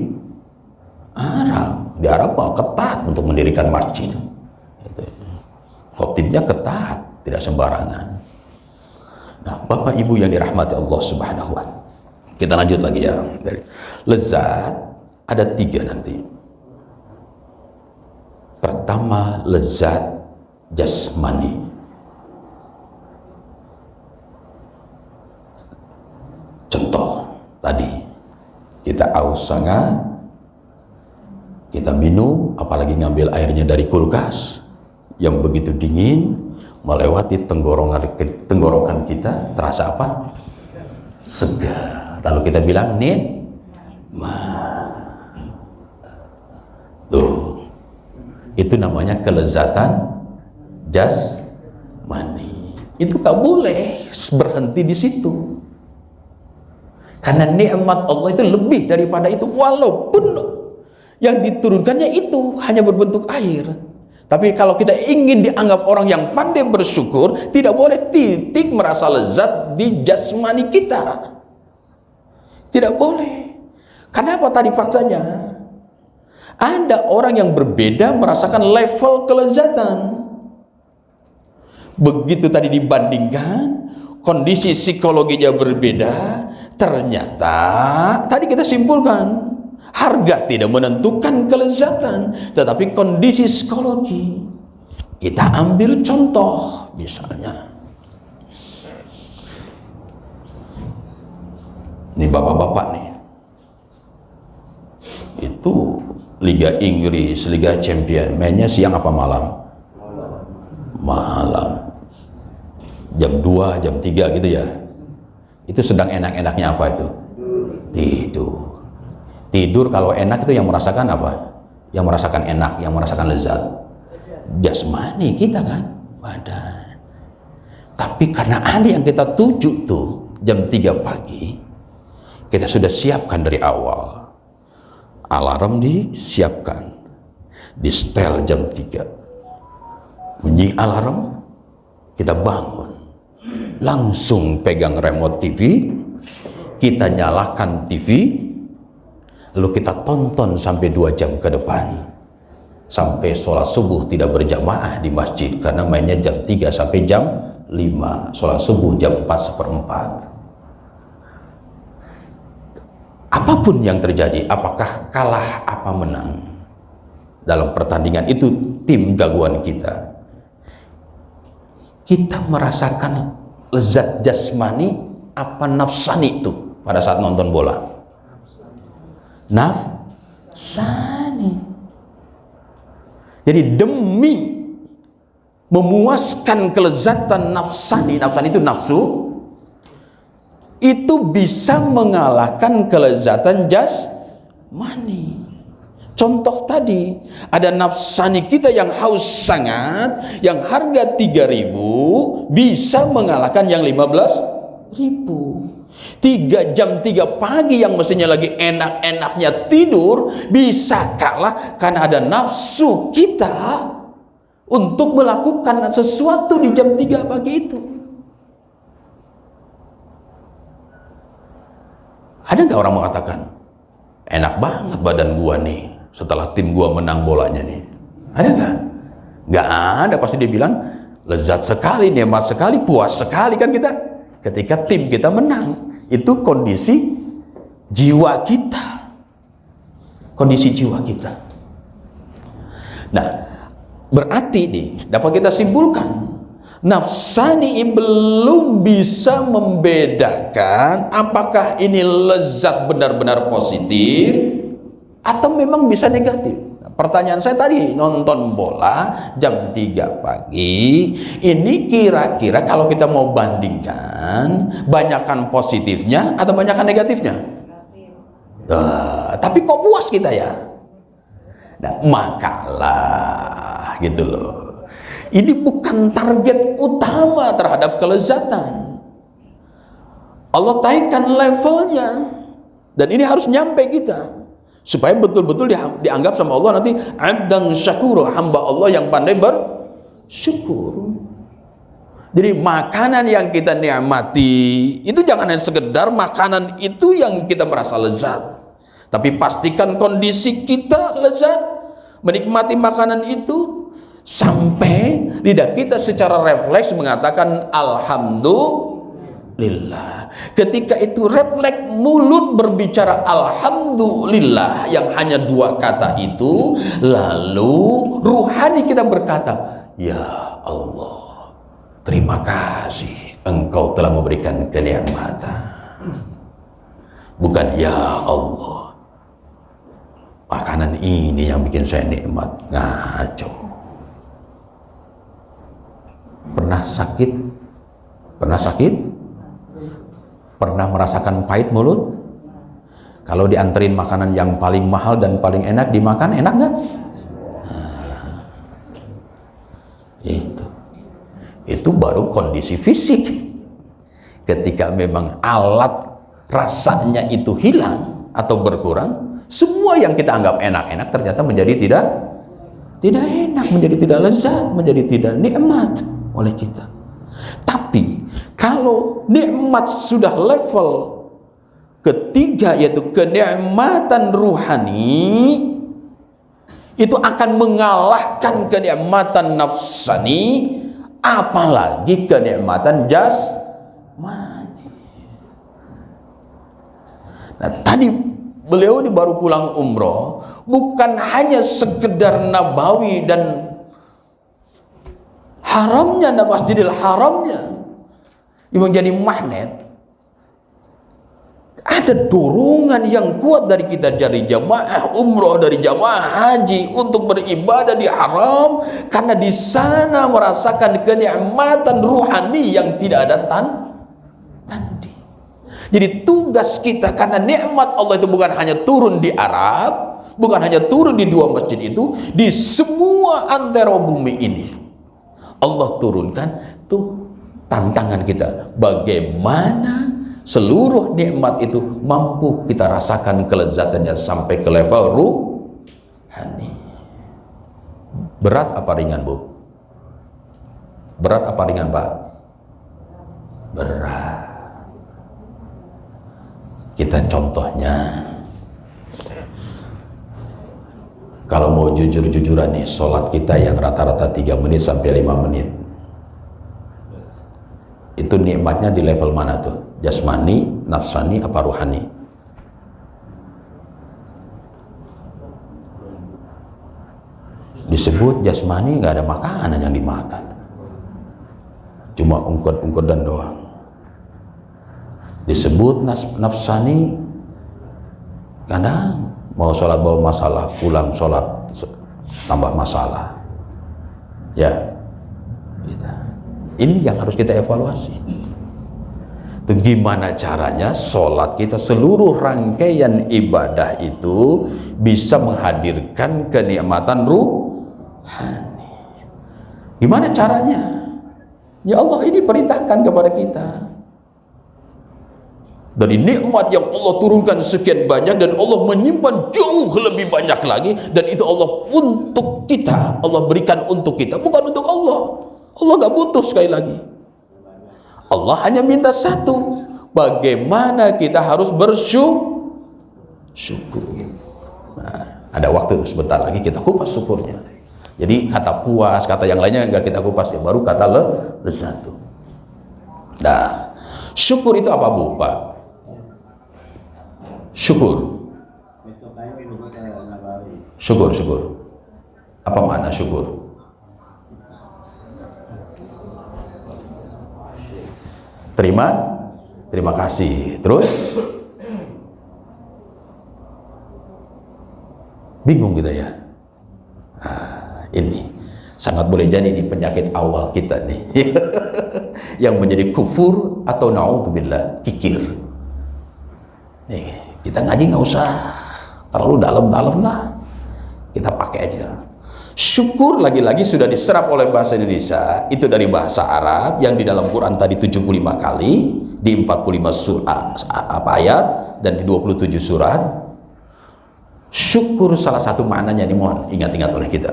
S1: Arab. Di Arab ketat untuk mendirikan masjid. Khotibnya ketat, tidak sembarangan. Nah, Bapak Ibu yang dirahmati Allah Subhanahu wa Ta'ala. Kita lanjut lagi ya. Dari lezat ada 3 nanti. Pertama, lezat jasmani. Contoh tadi, kita aus sangat, kita minum, apalagi ngambil airnya dari kulkas yang begitu dingin, melewati tenggorokan kita, terasa apa? Segar. Lalu kita bilang nikmat. Tuh, itu namanya kelezatan jasmani. Itu gak boleh berhenti di situ. Karena nikmat Allah itu lebih daripada itu, walaupun yang diturunkannya itu hanya berbentuk air. Tapi kalau kita ingin dianggap orang yang pandai bersyukur, tidak boleh titik merasa lezat di jasmani kita. Tidak boleh. Karena apa tadi faktanya? Ada orang yang berbeda merasakan level kelezatan. Begitu tadi dibandingkan, kondisi psikologinya berbeda, ternyata tadi kita simpulkan, harga tidak menentukan kelezatan, tetapi kondisi psikologi. Kita ambil contoh, misalnya ini bapak-bapak nih, itu Liga Inggris, Liga Champion, mainnya siang apa malam? Malam. Jam 2, jam 3 gitu ya. Itu sedang enak-enaknya apa itu? Tidur. Tidur kalau enak itu yang merasakan apa? Yang merasakan enak, yang merasakan lezat. Jasmani kita kan, badan. Tapi karena ada yang kita tuju tuh jam 3 pagi, Kita sudah siapkan dari awal. Alarm disiapkan, di setel jam 3. Bunyi alarm, kita bangun, langsung pegang remote TV, kita nyalakan TV, lalu kita tonton sampai 2 jam ke depan. Sampai sholat subuh tidak berjamaah di masjid, karena mainnya jam 3 sampai jam 5. Sholat subuh jam 4:15. Apapun yang terjadi, apakah kalah apa menang dalam pertandingan itu tim jagoan kita, kita merasakan lezat jasmani apa nafsani itu pada saat nonton bola? Nafsani. Jadi demi memuaskan kelezatan nafsani, nafsani itu nafsu, itu bisa mengalahkan kelezatan jasmani. Contoh tadi, ada nafsani kita yang haus sangat, yang harga 3.000 bisa mengalahkan yang 15.000. 3 jam 3 pagi yang mestinya lagi enak-enaknya tidur bisa kalah karena ada nafsu kita untuk melakukan sesuatu di jam 3 pagi itu. Ada nggak orang mengatakan, enak banget badan gua nih setelah tim gua menang bolanya nih? Ada nggak? Nggak ada. Pasti dia bilang lezat sekali, nikmat sekali, puas sekali kan kita ketika tim kita menang. Itu kondisi jiwa kita, kondisi jiwa kita. Nah, berarti nih dapat kita simpulkan, nafsani belum bisa membedakan apakah ini lezat benar-benar positif atau memang bisa negatif. Pertanyaan saya tadi, nonton bola jam 3 pagi, ini kira-kira kalau kita mau bandingkan, banyakan positifnya atau banyakan negatifnya? Tapi kok puas kita ya? Nah, makalah gitu loh. Ini bukan target utama terhadap kelezatan. Allah taikkan levelnya, dan ini harus nyampe kita supaya betul-betul dianggap sama Allah nanti abdan syakura, hamba Allah yang pandai bersyukur. Jadi makanan yang kita nikmati itu jangan hanya sekedar makanan itu yang kita merasa lezat, tapi pastikan kondisi kita lezat menikmati makanan itu sampai lidah kita secara refleks mengatakan alhamdulillah. Ketika itu refleks mulut berbicara alhamdulillah yang hanya 2 kata itu, lalu ruhani kita berkata, ya Allah, terima kasih Engkau telah memberikan kenikmatan. Bukan ya Allah, makanan ini yang bikin saya nikmat. Ngaco. Pernah sakit? Pernah sakit? Pernah merasakan pahit mulut? Kalau dianterin makanan yang paling mahal dan paling enak dimakan, enak nggak? Itu baru kondisi fisik. Ketika memang alat rasanya itu hilang atau berkurang, semua yang kita anggap enak-enak ternyata menjadi tidak enak, menjadi tidak lezat, menjadi tidak nikmat oleh kita. Tapi kalau nikmat sudah level ketiga, yaitu kenikmatan ruhani, itu akan mengalahkan kenikmatan nafsani, apalagi kenikmatan jasmani. Nah, tadi beliau baru pulang umroh, bukan hanya sekedar Nabawi dan haramnya, Masjidil Haramnya yang menjadi magnet. Ada dorongan yang kuat dari kita, dari jamaah umroh, dari jamaah haji untuk beribadah di haram, karena di sana merasakan kenikmatan ruhani yang tidak ada tanding. Jadi tugas kita, karena nikmat Allah itu bukan hanya turun di Arab, bukan hanya turun di 2 masjid itu, di semua antero bumi ini Allah turunkan tuh tantangan kita, bagaimana Seluruh nikmat itu mampu kita rasakan kelezatannya sampai ke level ruhani. Berat apa ringan, Bu? Berat apa ringan, Pak? Berat. Kita contohnya, kalau mau jujur-jujuran nih, sholat kita yang rata-rata 3 menit sampai 5 menit, itu nikmatnya di level mana tuh? Jasmani, nafsani, apa ruhani? Disebut jasmani, nggak ada makanan yang dimakan, cuma ungkut-ungkutan doang. Disebut nafsani, kadang mau sholat bawa masalah, pulang sholat tambah masalah. Ya, ini yang harus kita evaluasi. Itu gimana caranya sholat kita, seluruh rangkaian ibadah itu bisa menghadirkan kenikmatan ruhani. Gimana caranya? Ya Allah ini perintahkan kepada kita. Dari nikmat yang Allah turunkan sekian banyak, dan Allah menyimpan jauh lebih banyak lagi, dan itu Allah untuk kita, Allah berikan untuk kita, bukan untuk Allah. Allah gak butuh. Sekali lagi, Allah hanya minta satu, bagaimana kita harus bersyukur. Nah, ada waktu sebentar lagi kita kupas syukurnya. Jadi kata puas, kata yang lainnya nggak kita kupas, ya baru kata satu. Nah, syukur itu apa, Bu, Pak? Syukur. Apa makna syukur? Terima kasih. Terus bingung kita ya. Ini sangat boleh jadi ini penyakit awal kita nih. Yang menjadi kufur atau naudzubillah kikir. Nih, kita ngaji nggak usah terlalu dalam-dalam lah, kita pakai aja. Syukur lagi-lagi sudah diserap oleh bahasa Indonesia, itu dari bahasa Arab yang di dalam Quran tadi 75 kali, di 45 surat ayat, dan di 27 surat. Syukur salah satu maknanya nih, mohon ingat-ingat oleh kita.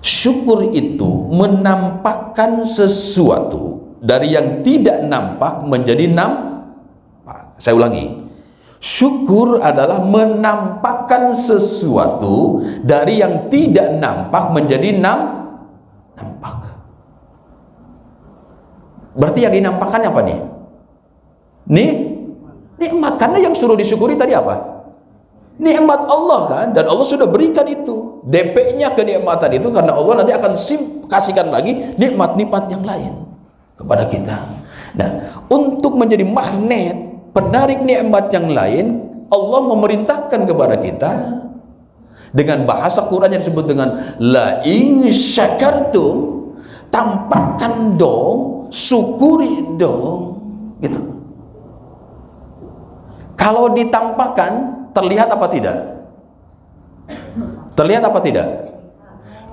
S1: Syukur itu menampakkan sesuatu dari yang tidak nampak menjadi nampak. Saya ulangi, syukur adalah menampakkan sesuatu dari yang tidak nampak menjadi nampak. Berarti yang dinampakkan apa nih? Nikmat. Karena yang suruh disyukuri tadi apa? Nikmat Allah kan, dan Allah sudah berikan itu. DP-nya kenikmatan itu, karena Allah nanti akan kasihkan lagi nikmat-nikmat yang lain kepada kita. Nah, untuk menjadi magnet penarik nikmat yang lain, Allah memerintahkan kepada kita dengan bahasa Quran yang disebut dengan la in syakartum, tampakkan dong, syukuri dong, gitu. Kalau ditampakkan, terlihat apa tidak? Terlihat apa tidak?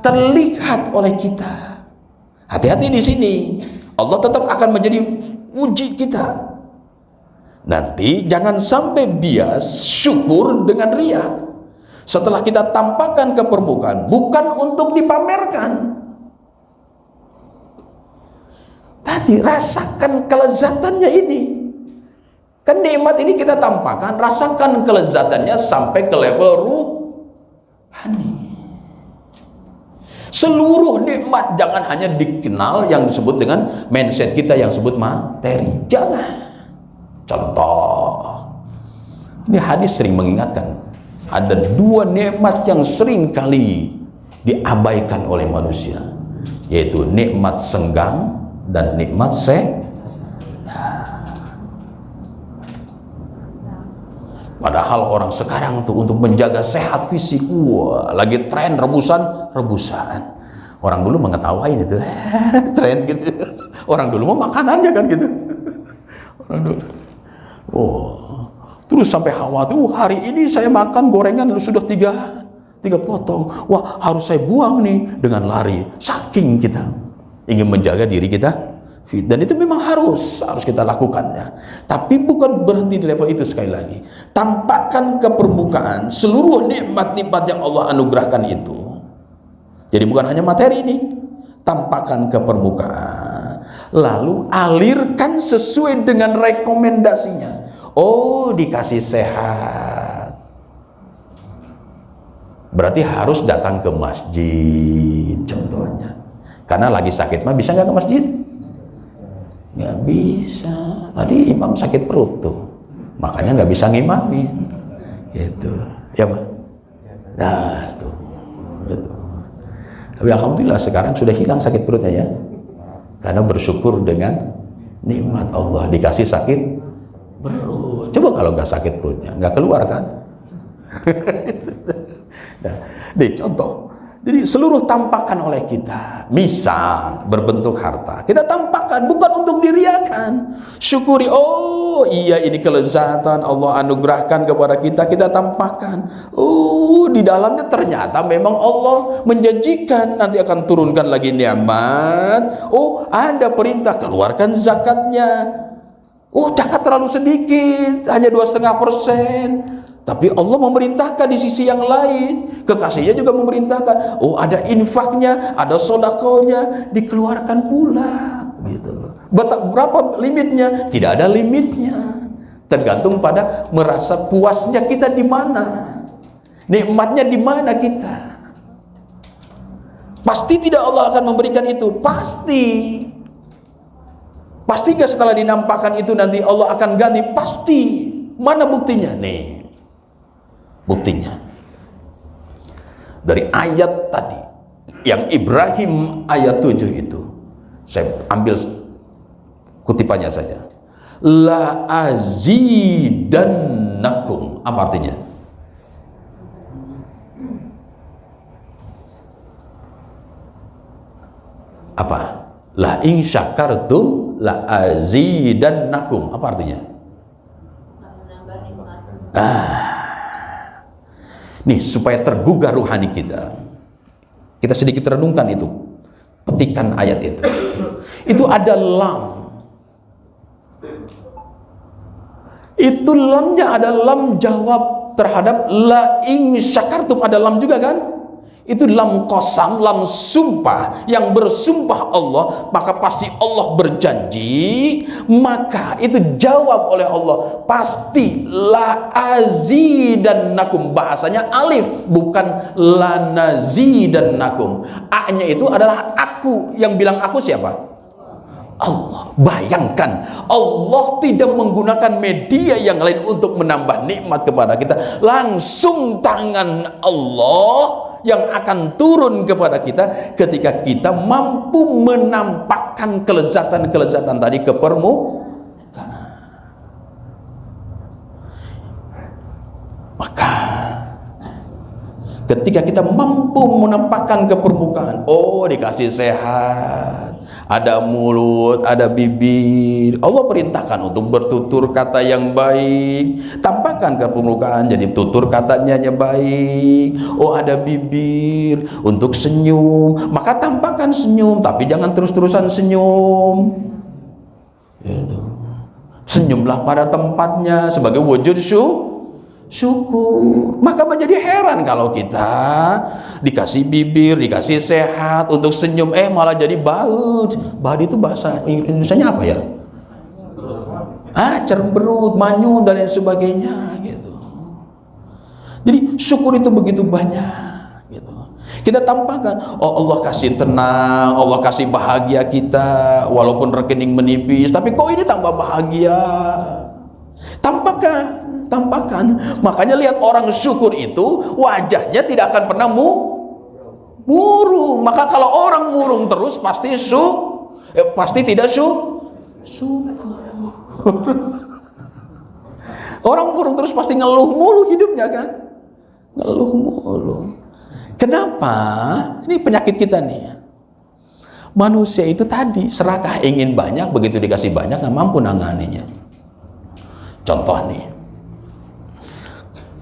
S1: Terlihat oleh kita. Hati-hati di sini. Allah tetap akan menjadi uji kita. Nanti jangan sampai bias syukur dengan ria. Setelah kita tampakkan ke permukaan, bukan untuk dipamerkan. Tadi rasakan kelezatannya ini. Kan nikmat ini kita tampakkan, rasakan kelezatannya sampai ke level ruhani. Seluruh nikmat jangan hanya dikenal yang disebut dengan mindset kita yang disebut materi. Jangan. Contoh, ini hadis sering mengingatkan, ada 2 nikmat yang sering kali diabaikan oleh manusia, yaitu nikmat senggang dan nikmat Padahal orang sekarang tuh untuk menjaga sehat fisik, wah, lagi tren rebusan. Orang dulu mengetawain itu, tren gitu. Orang dulu mau makanannya kan gitu. Orang dulu. Oh, terus sampai khawatir, hari ini saya makan gorengan sudah 3 potong. Wah, harus saya buang nih dengan lari. Saking kita ingin menjaga diri kita Dan itu memang harus kita lakukan ya. Tapi bukan berhenti di level itu. Sekali lagi, tampakkan ke permukaan seluruh nikmat-nikmat yang Allah anugerahkan itu. Jadi bukan hanya materi ini, tampakkan ke permukaan, lalu alirkan sesuai dengan rekomendasinya. Oh, dikasih sehat, berarti harus datang ke masjid contohnya. Karena lagi sakit mah bisa nggak ke masjid? Nggak bisa. Tadi imam sakit perut tuh, makanya nggak bisa ngimamin gitu ya Pak. Nah itu. Tapi alhamdulillah sekarang sudah hilang sakit perutnya ya, karena bersyukur dengan nikmat Allah dikasih sakit perut. Coba kalau nggak sakit perutnya, nggak keluar kan? Nah, nih contoh. Jadi seluruh tampakan oleh kita, misal berbentuk harta, kita tampakkan bukan untuk diriakan. Syukuri, oh iya ini kelezatan Allah anugerahkan kepada kita, kita tampakkan. Oh, di dalamnya ternyata memang Allah menjanjikan nanti akan turunkan lagi nikmat. Oh, ada perintah keluarkan zakatnya. Oh, zakat terlalu sedikit, hanya 2,5%. Tapi Allah memerintahkan di sisi yang lain, kekasihnya juga memerintahkan. Oh, ada infaknya, ada sodakonya, dikeluarkan pula. Gitu loh. Berapa limitnya? Tidak ada limitnya. Tergantung pada merasa puasnya kita di mana, nikmatnya di mana kita. Pasti tidak Allah akan memberikan itu, pasti. Pasti nggak setelah dinampakkan itu nanti Allah akan ganti? Pasti. Mana buktinya? Nih. Buktinya dari ayat tadi yang Ibrahim ayat 7 itu, saya ambil kutipannya saja. La azidannakum, apa artinya? Apa? La in syakartum la azidannakum, apa artinya? Nih, supaya tergugah rohani kita sedikit renungkan itu, petikan ayat itu. Itu ada lam. Itu lamnya ada lam jawab terhadap la in syakartum, ada lam juga kan? Itu lam qasam, lam sumpah, yang bersumpah Allah, maka pasti Allah berjanji, maka itu jawab oleh Allah, pasti la azidannakum, bahasanya alif bukan la nazidannakum. A-nya itu adalah aku, yang bilang aku siapa? Allah. Bayangkan, Allah tidak menggunakan media yang lain untuk menambah nikmat kepada kita, langsung tangan Allah yang akan turun kepada kita ketika kita mampu menampakkan kelezatan-kelezatan tadi ke permukaan. Maka ketika kita mampu menampakkan ke permukaan, oh dikasih sehat, ada mulut, ada bibir, Allah perintahkan untuk bertutur kata yang baik, tampakkan ke permukaan, jadi tutur katanya baik. Oh ada bibir untuk senyum, maka tampakkan senyum, tapi jangan terus-terusan senyum. Gitu. Senyumlah pada tempatnya sebagai wujud syukur. Maka menjadi heran kalau kita dikasih bibir, dikasih sehat untuk senyum, malah jadi baut. Baut itu bahasa Indonesianya apa ya? Cemberut, manyun dan lain sebagainya gitu. Jadi syukur itu begitu banyak gitu. Kita tampakkan, oh Allah kasih tenang, Allah kasih bahagia kita, walaupun rekening menipis, tapi kok ini tambah bahagia. Tampakkan. Makanya lihat orang syukur itu wajahnya tidak akan pernah murung. Maka kalau orang murung terus pasti pasti tidak syukur. Orang murung terus pasti ngeluh mulu hidupnya kan? Ngeluh mulu. Kenapa? Ini penyakit kita nih. Manusia itu tadi serakah, ingin banyak, begitu dikasih banyak nggak mampu nanganinya. Contoh nih,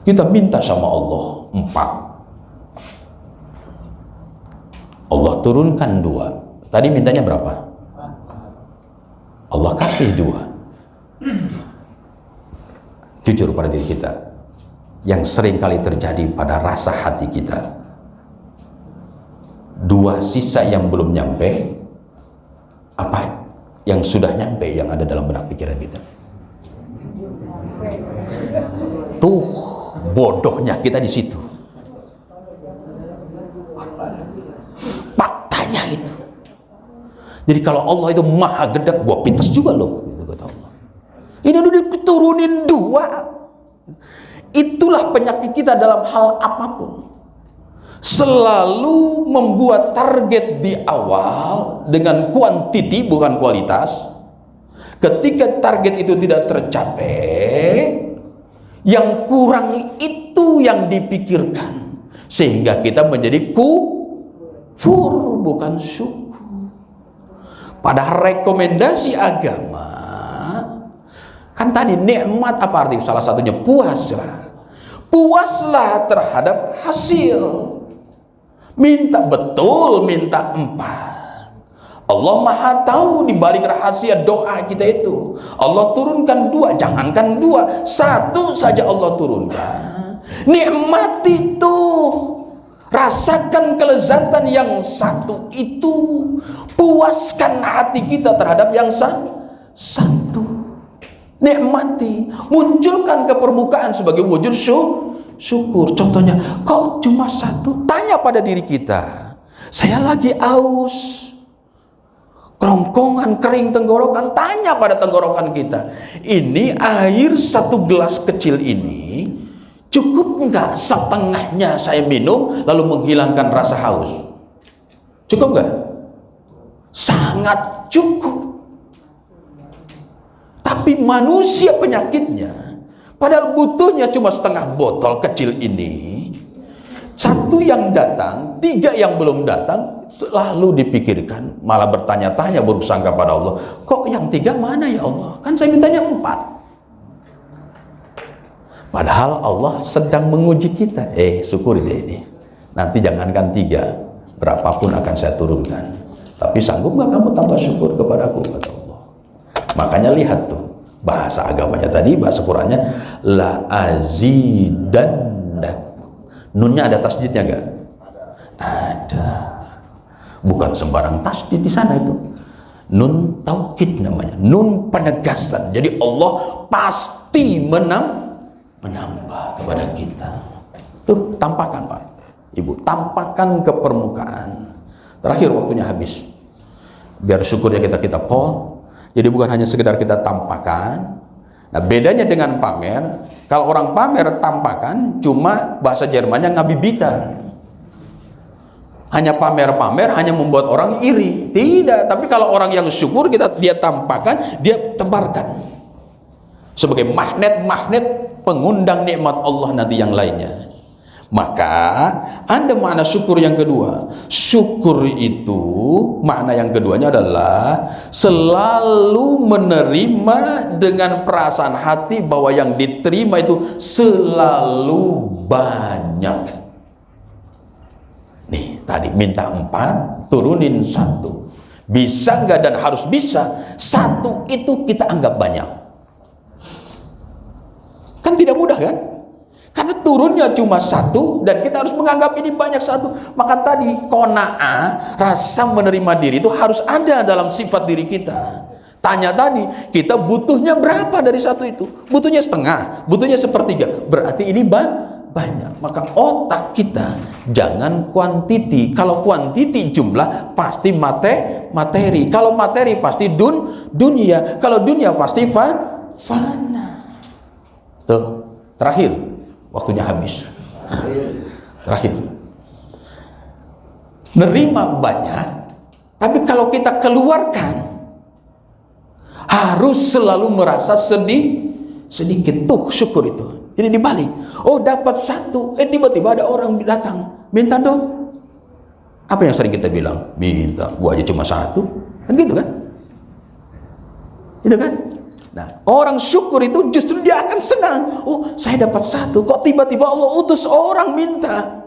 S1: kita minta sama Allah 4, Allah turunkan 2. Tadi mintanya berapa? Allah kasih dua. Jujur pada diri kita, yang sering kali terjadi pada rasa hati kita, dua sisa yang belum nyampe, apa yang sudah nyampe yang ada dalam benak pikiran kita. Tuh bodohnya kita di situ. Faktanya itu. Jadi kalau Allah itu maha gedek, gua pites juga loh, gitu kata Allah. Ini udah diturunin dua. Itulah penyakit kita dalam hal apapun. Selalu membuat target di awal dengan kuantiti bukan kualitas. Ketika target itu tidak tercapai, yang kurang itu yang dipikirkan, sehingga kita menjadi kufur bukan syukur. Padahal rekomendasi agama kan tadi nikmat apa arti? Salah satunya puaslah. Puaslah terhadap hasil. Minta betul, minta 4. Allah maha tahu di balik rahasia doa kita itu. Allah turunkan 2, jangankan 2, 1 saja Allah turunkan. Nikmati itu. Rasakan kelezatan yang satu itu. Puaskan hati kita terhadap yang satu. Nikmati, munculkan ke permukaan sebagai wujud syukur. Contohnya, kok cuma 1? Tanya pada diri kita, saya lagi aus, kerongkongan, kering tenggorokan. Tanya pada tenggorokan kita, ini air 1 gelas kecil ini cukup enggak setengahnya saya minum lalu menghilangkan rasa haus? Cukup enggak? Sangat cukup. Tapi manusia penyakitnya, padahal butuhnya cuma setengah botol kecil ini, 1 yang datang, 3 yang belum datang, selalu dipikirkan, malah bertanya-tanya, bersangka pada Allah, kok yang 3 mana ya Allah? Kan saya mintanya 4. Padahal Allah sedang menguji kita. Syukuri deh ini. Nanti jangankan 3, berapapun akan saya turunkan. Tapi sanggup gak kamu tambah syukur kepadaku, kata Allah. Makanya lihat tuh bahasa agamanya tadi, bahasa Qurannya la azidannak. Nunnya ada tasdidnya gak? Ada. Bukan sembarang tasdid di sana itu. Nun taukid namanya. Nun penegasan. Jadi Allah pasti menambah kepada kita. Tuh tampakkan Pak Ibu, tampakkan ke permukaan. Terakhir waktunya habis. Biar syukurnya kita pol. Jadi bukan hanya sekedar kita tampakkan. Nah bedanya dengan pamer, kalau orang pamer tampakkan cuma bahasa Jermannya ngabibitan. Hanya pamer-pamer, hanya membuat orang iri. Tidak, tapi kalau orang yang syukur dia tampakkan, dia tebarkan. Sebagai magnet-magnet pengundang nikmat Allah nanti yang lainnya. Maka ada makna syukur yang kedua. Syukur itu makna yang keduanya adalah selalu menerima dengan perasaan hati bahwa yang diterima itu selalu banyak. Nih tadi minta 4, turunin 1. Bisa enggak? Dan harus bisa. 1 itu kita anggap banyak. Kan tidak mudah kan? Karena turunnya cuma 1 dan kita harus menganggap ini banyak 1. Maka tadi qanaah, rasa menerima diri itu harus ada dalam sifat diri kita. Tanya tadi, kita butuhnya berapa dari 1 itu? Butuhnya setengah, butuhnya 1/3. Berarti ini banyak. Maka otak kita jangan kuantiti. Kalau kuantiti jumlah pasti materi. Kalau materi pasti dunia. Kalau dunia pasti fana. Tuh, terakhir. Waktunya habis. Terakhir. Nerima banyak, tapi kalau kita keluarkan harus selalu merasa sedikit. Tuh syukur itu. Jadi dibalik. Oh dapat 1, tiba-tiba ada orang datang minta dong. Apa yang sering kita bilang? Minta, gua aja cuma 1. Kan gitu kan? Itu kan? Nah, orang syukur itu justru dia akan senang. Oh, saya dapat 1. Kok tiba-tiba Allah utus orang minta?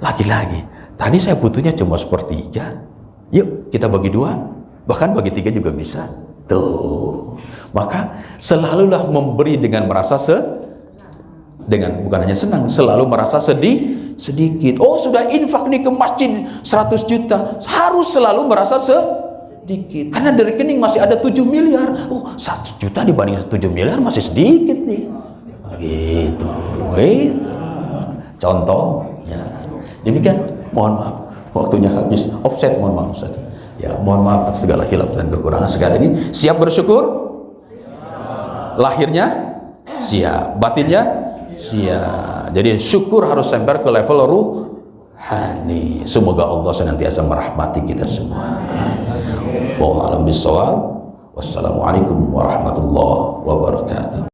S1: Lagi-lagi, tadi saya butuhnya cuma 1/3. Yuk, kita bagi 2.
S3: Bahkan bagi 3 juga bisa. Tuh. Maka selalulah memberi dengan merasa bukan hanya senang, selalu merasa sedikit. Oh, sudah infak nih ke masjid 100 juta, harus selalu merasa sedikit. Karena dari rekening masih ada 7 miliar. Oh, 1 juta dibanding 7 miliar masih sedikit nih. Begitu. Contohnya. Demikian, mohon maaf. Waktunya habis. Offset, mohon maaf Ustaz. Ya, mohon maaf atas segala khilaf dan kekurangan. Sekali lagi, siap bersyukur? Lahirnya siap, batinnya siap. Jadi syukur harus sampai ke level ruhani. Semoga Allah senantiasa merahmati kita semua. Wallahu a'lam bishawab. Wassalamualaikum warahmatullahi wabarakatuh.